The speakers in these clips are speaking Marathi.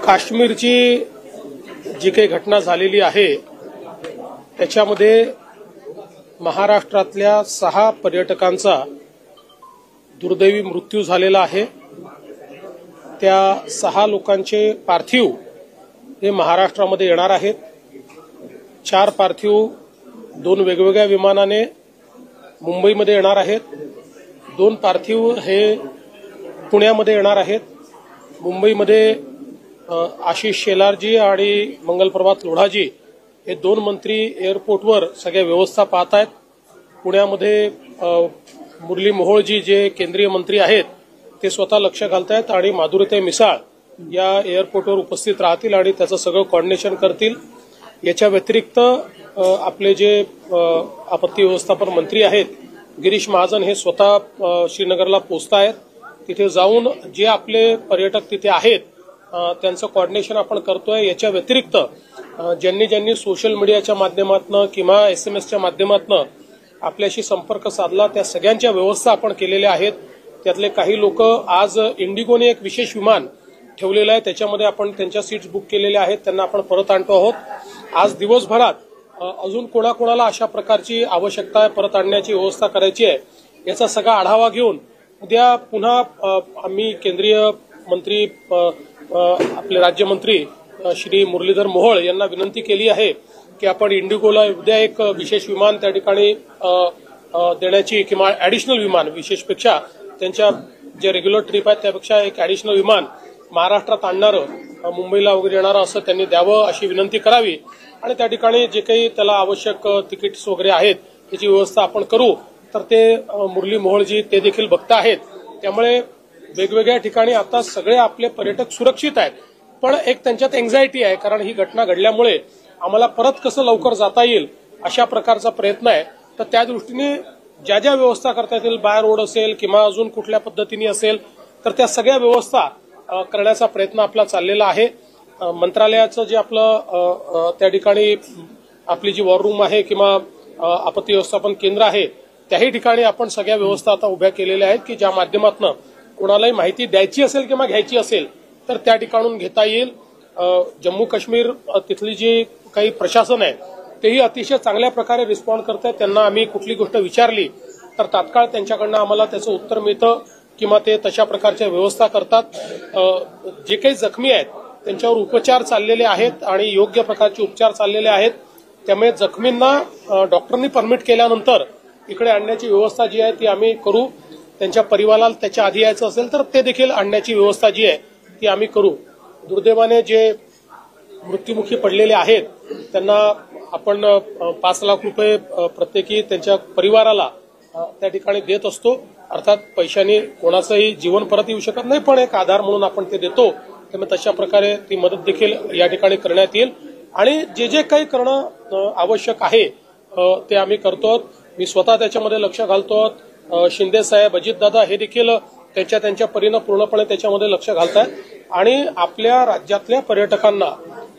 काश्मीरची जी काही घटना झालेली आहे त्याच्यामध्ये महाराष्ट्रातल्या 6 पर्यटकांचा दुर्दैवी मृत्यू झालेला आहे। त्या 6 लोकांचे पार्थिव हे महाराष्ट्रामध्ये येणार आहेत। 4 पार्थिव 2 वेगवेगळ्या विमानाने मुंबईमध्ये येणार आहेत। 2 पार्थिव हे पुण्यामध्ये येणार आहेत। मुंबईमध्ये आशिष शेलारजी आणि मंगलप्रभात लोढाजी हे 2 मंत्री एअरपोर्टवर सगळ्या व्यवस्था पाहत आहेत। पुण्यामध्ये मुरली मोहोळजी जे केंद्रीय मंत्री आहेत ते स्वतः लक्ष घालतायत आणि माधुरीताई मिसाळ या एअरपोर्टवर उपस्थित राहतील आणि त्याचं सगळं कोऑर्डिनेशन करतील। याच्या व्यतिरिक्त आपले जे आपत्ती व्यवस्थापन मंत्री आहेत गिरीश महाजन हे स्वतः श्रीनगरला पोहोचतायत। तिथे जाऊन जे आपले पर्यटक तिथे आहेत त्यांचं कोऑर्डिनेशन आपण करतोय। याच्या व्यतिरिक्त ज्यांनी सोशल मीडियाच्या माध्यमातून किंवा एसएमएसच्या माध्यमातून आपल्याशी संपर्क साधला त्या सगळ्यांच्या व्यवस्था आपण केलेल्या आहेत। त्यातले काही लोक आज इंडिगोने एक विशेष विमान ठेवलेलं आहे त्याच्यामध्ये आपण त्यांच्या सीट्स बुक केलेल्या आहेत, त्यांना आपण परत आणतो आहोत। आज दिवसभरात अजून कोणाकोणाला अशा प्रकारची आवश्यकता आहे परत आणण्याची व्यवस्था करायची आहे याचा सगळा आढावा घेऊन उद्या पुन्हा आम्ही केंद्रीय मंत्री आपले राज्यमंत्री श्री मुरलीधर मोहोळ यांना विनंती केली आहे की आपण इंडिगोला उद्या एक विशेष विमान त्या ठिकाणी देण्याची किंवा ऍडिशनल विमान विशेषपेक्षा त्यांच्या जे रेग्युलर ट्रिप आहेत त्यापेक्षा एक ऍडिशनल विमान महाराष्ट्रात आणणारं मुंबईला वगैरे येणारं असं त्यांनी द्यावं अशी विनंती करावी आणि त्या ठिकाणी जे काही त्याला आवश्यक तिकीट्स वगैरे आहेत त्याची व्यवस्था आपण करू। तर ते मुरली मोहोळजी ते देखील बघता आहेत। त्यामुळे वेगवेगळ्या ठिकाणी आता सगळे आपले पर्यटक सुरक्षित आहेत, पण एक त्यांच्यात एन्झायटी आहे कारण ही घटना घडल्यामुळे आम्हाला परत कसं लवकर जाता येईल अशा प्रकारचा प्रयत्न आहे। तर त्या दृष्टीने ज्या ज्या व्यवस्था करता येतील बाय रोड असेल किंवा अजून कुठल्या पद्धतीने असेल तर त्या सगळ्या व्यवस्था करण्याचा प्रयत्न आपला चाललेला आहे। मंत्रालयाचं जे आपलं त्या ठिकाणी आपली जी वॉर रूम आहे किंवा आपत्ती व्यवस्थापन केंद्र आहे त्याही ठिकाणी आपण सगळ्या व्यवस्था आता उभ्या केलेल्या आहेत की ज्या माध्यमातून कोणालाही माहिती द्यायची असेल किंवा घ्यायची असेल तर त्या ठिकाणून घेता येईल। जम्मू काश्मीर तिथली जी काही प्रशासन आहे तेही अतिशय चांगल्या प्रकारे रिस्पॉन्ड करत आहेत। त्यांना आम्ही कुठली गोष्ट विचारली तर तात्काळ त्यांच्याकडनं आम्हाला त्याचं उत्तर मिळतं किंवा ते तशा प्रकारच्या व्यवस्था करतात। जे काही जखमी आहेत त्यांच्यावर उपचार चाललेले आहेत आणि योग्य प्रकारचे उपचार चाललेले आहेत। त्यामुळे जखमींना डॉक्टरांनी परमिट केल्यानंतर इकडे आणण्याची व्यवस्था जी आहे ती आम्ही करू। त्यांच्या परिवाराला त्याच्या आधी यायचं असेल तर ते देखील आणण्याची व्यवस्था जी आहे ती आम्ही करू। दुर्दैवाने जे मृत्युमुखी पडलेले आहेत त्यांना आपण 5 लाख रुपये प्रत्येकी त्यांच्या परिवाराला त्या ठिकाणी देत असतो। अर्थात पैशाने कोणाचंही जीवन परत येऊ शकत नाही, पण एक आधार म्हणून आपण ते देतो। त्यामुळे तशा प्रकारे ती मदत देखील या ठिकाणी करण्यात येईल आणि जे जे काही करणं आवश्यक आहे ते आम्ही करतो। मी स्वतः त्याच्यामध्ये लक्ष घालतो। शिंदे साहेब, अजितदादा हे देखील त्यांच्या परीनं पूर्णपणे त्याच्यामध्ये लक्ष घालतायत आणि आपल्या राज्यातल्या पर्यटकांना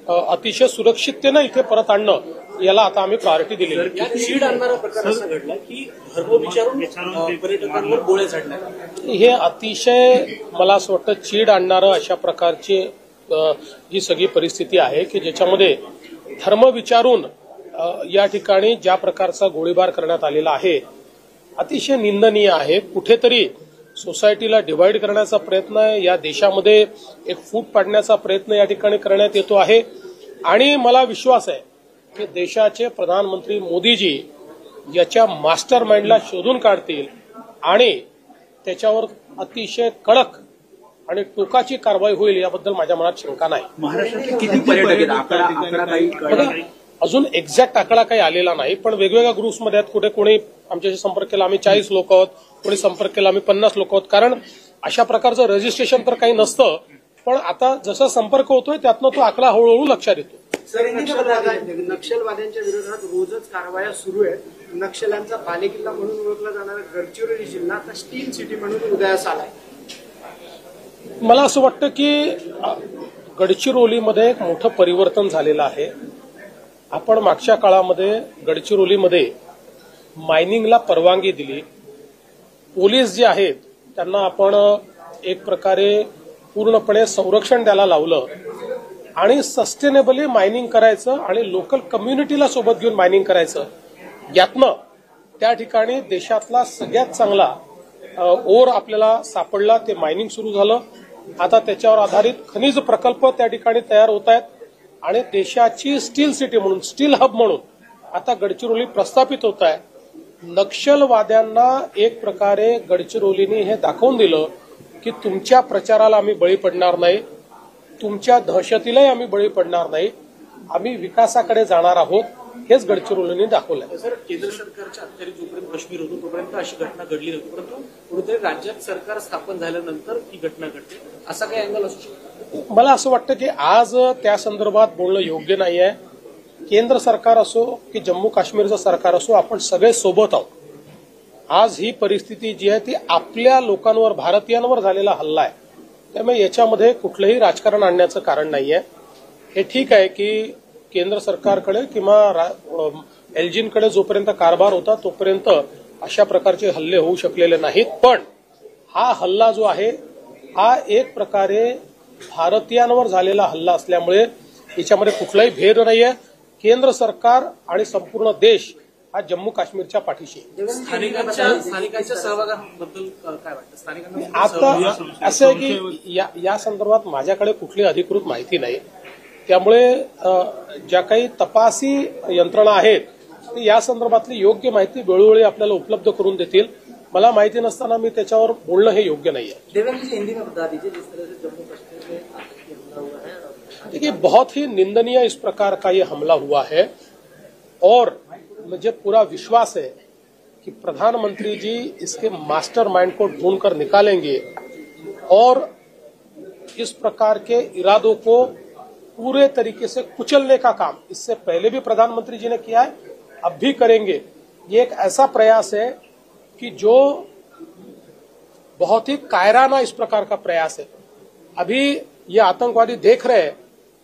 अतिशय सुरक्षिततेनं इथे परत आणणं याला आता आम्ही प्रायोरिटी दिलेली आहे। चीड आणणारा प्रकार असा घडला की धर्म विचारून पर्यटकांवर गोळ्या झाडल्या। हे अतिशय मला असं वाटतं चीड आणणारं अशा प्रकारची जी सगळी परिस्थिती आहे की ज्याच्यामध्ये धर्म विचारून या ठिकाणी ज्या प्रकारचा गोळीबार करण्यात आलेला आहे अतिशय निंदनीय आहे। कुठेतरी सोसायटीला डिव्हाइड करण्याचा प्रयत्न आहे, या देशामध्ये एक फूट पाडण्याचा प्रयत्न या ठिकाणी करण्यात येतो आहे आणि मला विश्वास आहे की देशाचे प्रधानमंत्री मोदीजी याच्या मास्टर माइंडला शोधून काढतील आणि त्याच्यावर अतिशय कडक आणि टोकाची कारवाई होईल याबद्दल माझ्या मनात शंका नाही। महाराष्ट्रातले किती पर्यटक आकडा काही अजून एक्झॅक्ट आकडा काही आलेला नाही, पण वेगवेगळ्या ग्रुप्समध्ये आहेत। कुठे कोणी आमच्याशी संपर्क केला आम्ही 40 लोक आहोत, कोणी संपर्क केला आम्ही 50 लोक आहोत, कारण अशा प्रकारचं रजिस्ट्रेशन तर काही नसतं, पण आता जसा संपर्क होतोय त्यातनं तो आकडा हळूहळू लक्षात येतो। नक्षलवाद्यांच्या विरोधात रोजच कारवाया सुरू आहेत। नक्षल्यांचा बालेकिल्ला म्हणून ओळखला जाणारा गडचिरोली जिल्हा आता स्टील सिटी म्हणून उदयास आलाय। मला असं वाटतं की गडचिरोलीमध्ये एक मोठं परिवर्तन झालेलं आहे। आपण मागच्या काळामध्ये गडचिरोलीमध्ये मायनिंगला परवानगी दिली। पोलीस जे आहेत त्यांना आपण एक प्रकारे पूर्णपणे संरक्षण द्यायला लावलं आणि सस्टेनेबली मायनिंग करायचं आणि लोकल कम्युनिटीला सोबत घेऊन मायनिंग करायचं, यातनं त्या ठिकाणी देशातला सगळ्यात चांगला ओर आपल्याला सापडला. ते मायनिंग सुरू झालं. आता त्याच्यावर आधारित खनिज प्रकल्प त्या ठिकाणी तयार होत आहेत आणि देशाची स्टील सिटी म्हणून, स्टील हब म्हणून आता गडचिरोली प्रस्थापित होत आहे. नक्षलवाद्यांना एक प्रकारे गडचिरोलीने हे दाखवून दिलं की तुमच्या प्रचाराला आम्ही बळी पडणार नाही, तुमच्या दहशतीलाही आम्ही बळी पडणार नाही, आम्ही विकासाकडे जाणार आहोत, हेच गडचिरोलीने दाखवलंय. सर, केंद्र सरकारच्या अखत्यारीत जोपर्यंत काश्मीर होतो तोपर्यंत अशी घटना घडली नव्हती, परंतु कुठेतरी राज्यात सरकार स्थापन झाल्यानंतर ही घटना घडते, असा काही अँगल असू शकतो? मला असं वाटतं की आज त्या संदर्भात बोलणं योग्य नाही आहे. केंद्र सरकार असो की जम्मू काश्मीरचं सरकार असो, आपण सगळे सोबत आहोत. आज ही परिस्थिती जी आहे ती आपल्या लोकांवर, भारतीयांवर झालेला हल्ला आहे. त्यामुळे याच्यामध्ये कुठलंही राजकारण आणण्याचं कारण नाहीये. हे ठीक आहे की केंद्र सरकारकडे किंवा एलजींकडे जोपर्यंत कारभार होता तोपर्यंत अशा प्रकारचे हल्ले होऊ शकलेले नाहीत. पण हा हल्ला जो आहे हा एक प्रकारे भारतीयांवर झालेला हल्ला असल्यामुळे याच्यामध्ये कुठलाही भेद नाहीये. केंद्र सरकार आणि संपूर्ण देश हा जम्मू काश्मीरच्या पाठीशी आहे. स्थानिकांच्या सहभागाबद्दल काय वाटतं? स्थानिकांना आता असं आहे की या संदर्भात माझ्याकडे कुठली अधिकृत माहिती नाही. त्यामुळे ज्या काही तपासी यंत्रणा आहेत ते या संदर्भातली योग्य माहिती वेळोवेळी आपल्याला उपलब्ध करून देतील. मला माहिती नसताना मी त्याच्यावर बोलणं हे योग्य नाही है. देवेंद्र जी, हिंदी में बता दीजिए, जिस तरह से जम्मू कश्मीर में आतंकी हमला हुआ है। देखिए, बहुत ही निंदनीय इस प्रकार का ये हमला हुआ है और मुझे पूरा विश्वास है कि प्रधानमंत्री जी इसके मास्टरमाइंड को ढूंढकर निकालेंगे और इस प्रकार के इरादों को पूरे तरीके से कुचलने का काम इससे पहले भी प्रधानमंत्री जी ने किया है, अब भी करेंगे. ये एक ऐसा प्रयास है कि जो बहुत ही कायराना इस प्रकार का प्रयास है. अभी ये आतंकवादी देख रहे हैं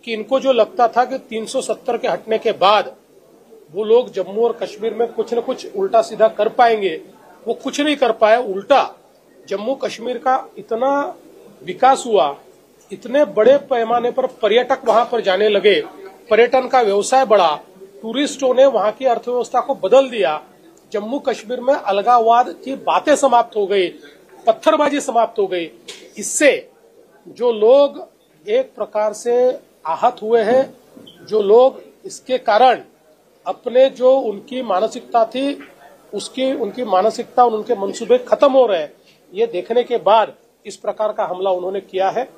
कि इनको जो लगता था कि 370 के हटने के बाद वो लोग जम्मू और कश्मीर में कुछ न कुछ उल्टा सीधा कर पाएंगे, वो कुछ नहीं कर पाए. उल्टा जम्मू कश्मीर का इतना विकास हुआ, इतने बड़े पैमाने पर पर्यटक वहां पर जाने लगे, पर्यटन का व्यवसाय बढ़ा, टूरिस्टों ने वहां की अर्थव्यवस्था को बदल दिया. जम्मू कश्मीर में अलगाववाद की बातें समाप्त हो गई, पत्थरबाजी समाप्त हो गई. इससे जो लोग एक प्रकार से आहत हुए हैं, जो लोग इसके कारण अपने जो उनकी मानसिकता थी उनकी मानसिकता और उनके मंसूबे खत्म हो रहे हैं, ये देखने के बाद इस प्रकार का हमला उन्होंने किया है.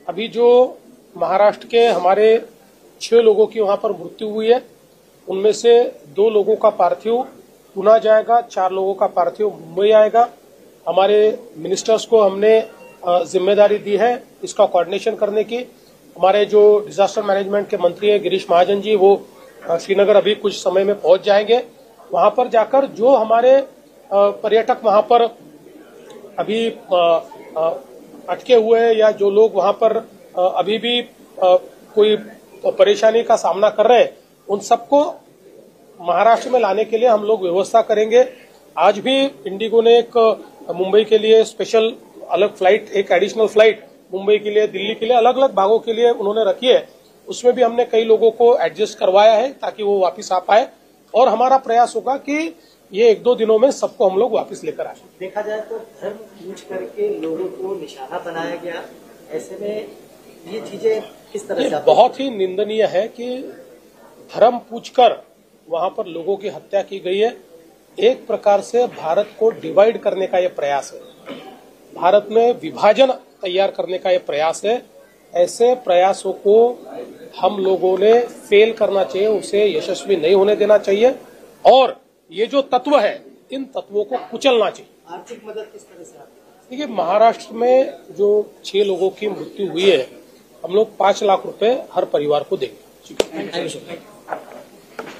अभी जो महाराष्ट्र के हमारे 6 लोगों की वहां पर मृत्यु हुई है, उनमें से 2 लोगों का पार्थिव पुणे जाएगा, 4 लोगों का पार्थिव मुंबई आएगा. हमारे मिनिस्टर्स को हमने जिम्मेदारी दी है इसका कोऑर्डिनेशन करने की. हमारे जो डिजास्टर मैनेजमेंट के मंत्री हैं गिरीश महाजन जी, वो श्रीनगर अभी कुछ समय में पहुंच जाएंगे. वहां पर जाकर जो हमारे पर्यटक वहां पर अभी अटके हुए हैं या जो लोग वहां पर अभी भी कोई परेशानी का सामना कर रहे हैं, उन सबको महाराष्ट्र में लाने के लिए हम लोग व्यवस्था करेंगे. आज भी इंडिगो ने एक मुंबई के लिए स्पेशल अलग फ्लाइट, एक एडिशनल फ्लाइट मुंबई के लिए, दिल्ली के लिए, अलग अलग भागों के लिए उन्होंने रखी है. उसमें भी हमने कई लोगों को एडजस्ट करवाया है ताकि वो वापस आ पाए और हमारा प्रयास होगा कि ये 1-2 दिनों में सबको हम लोग वापस लेकर आए. देखा जाए तो धर्म पूछ करके लोगों को निशाना बनाया गया, ऐसे में ये चीजें किस तरह से? बहुत ही निंदनीय है कि धर्म पूछकर वहां पर लोगों की हत्या की गई है. एक प्रकार से भारत को डिवाइड करने का यह प्रयास है, भारत में विभाजन तैयार करने का यह प्रयास है. ऐसे प्रयासों को हम लोगों ने फेल करना चाहिए, उसे यशस्वी नहीं होने देना चाहिए और ये जो तत्व है इन तत्वों को कुचलना चाहिए. आर्थिक मदद किस तरह से? देखिए, महाराष्ट्र में जो 6 लोगों की मृत्यु हुई है, हम लोग 5 लाख रुपए हर परिवार को देंगे. Thank you.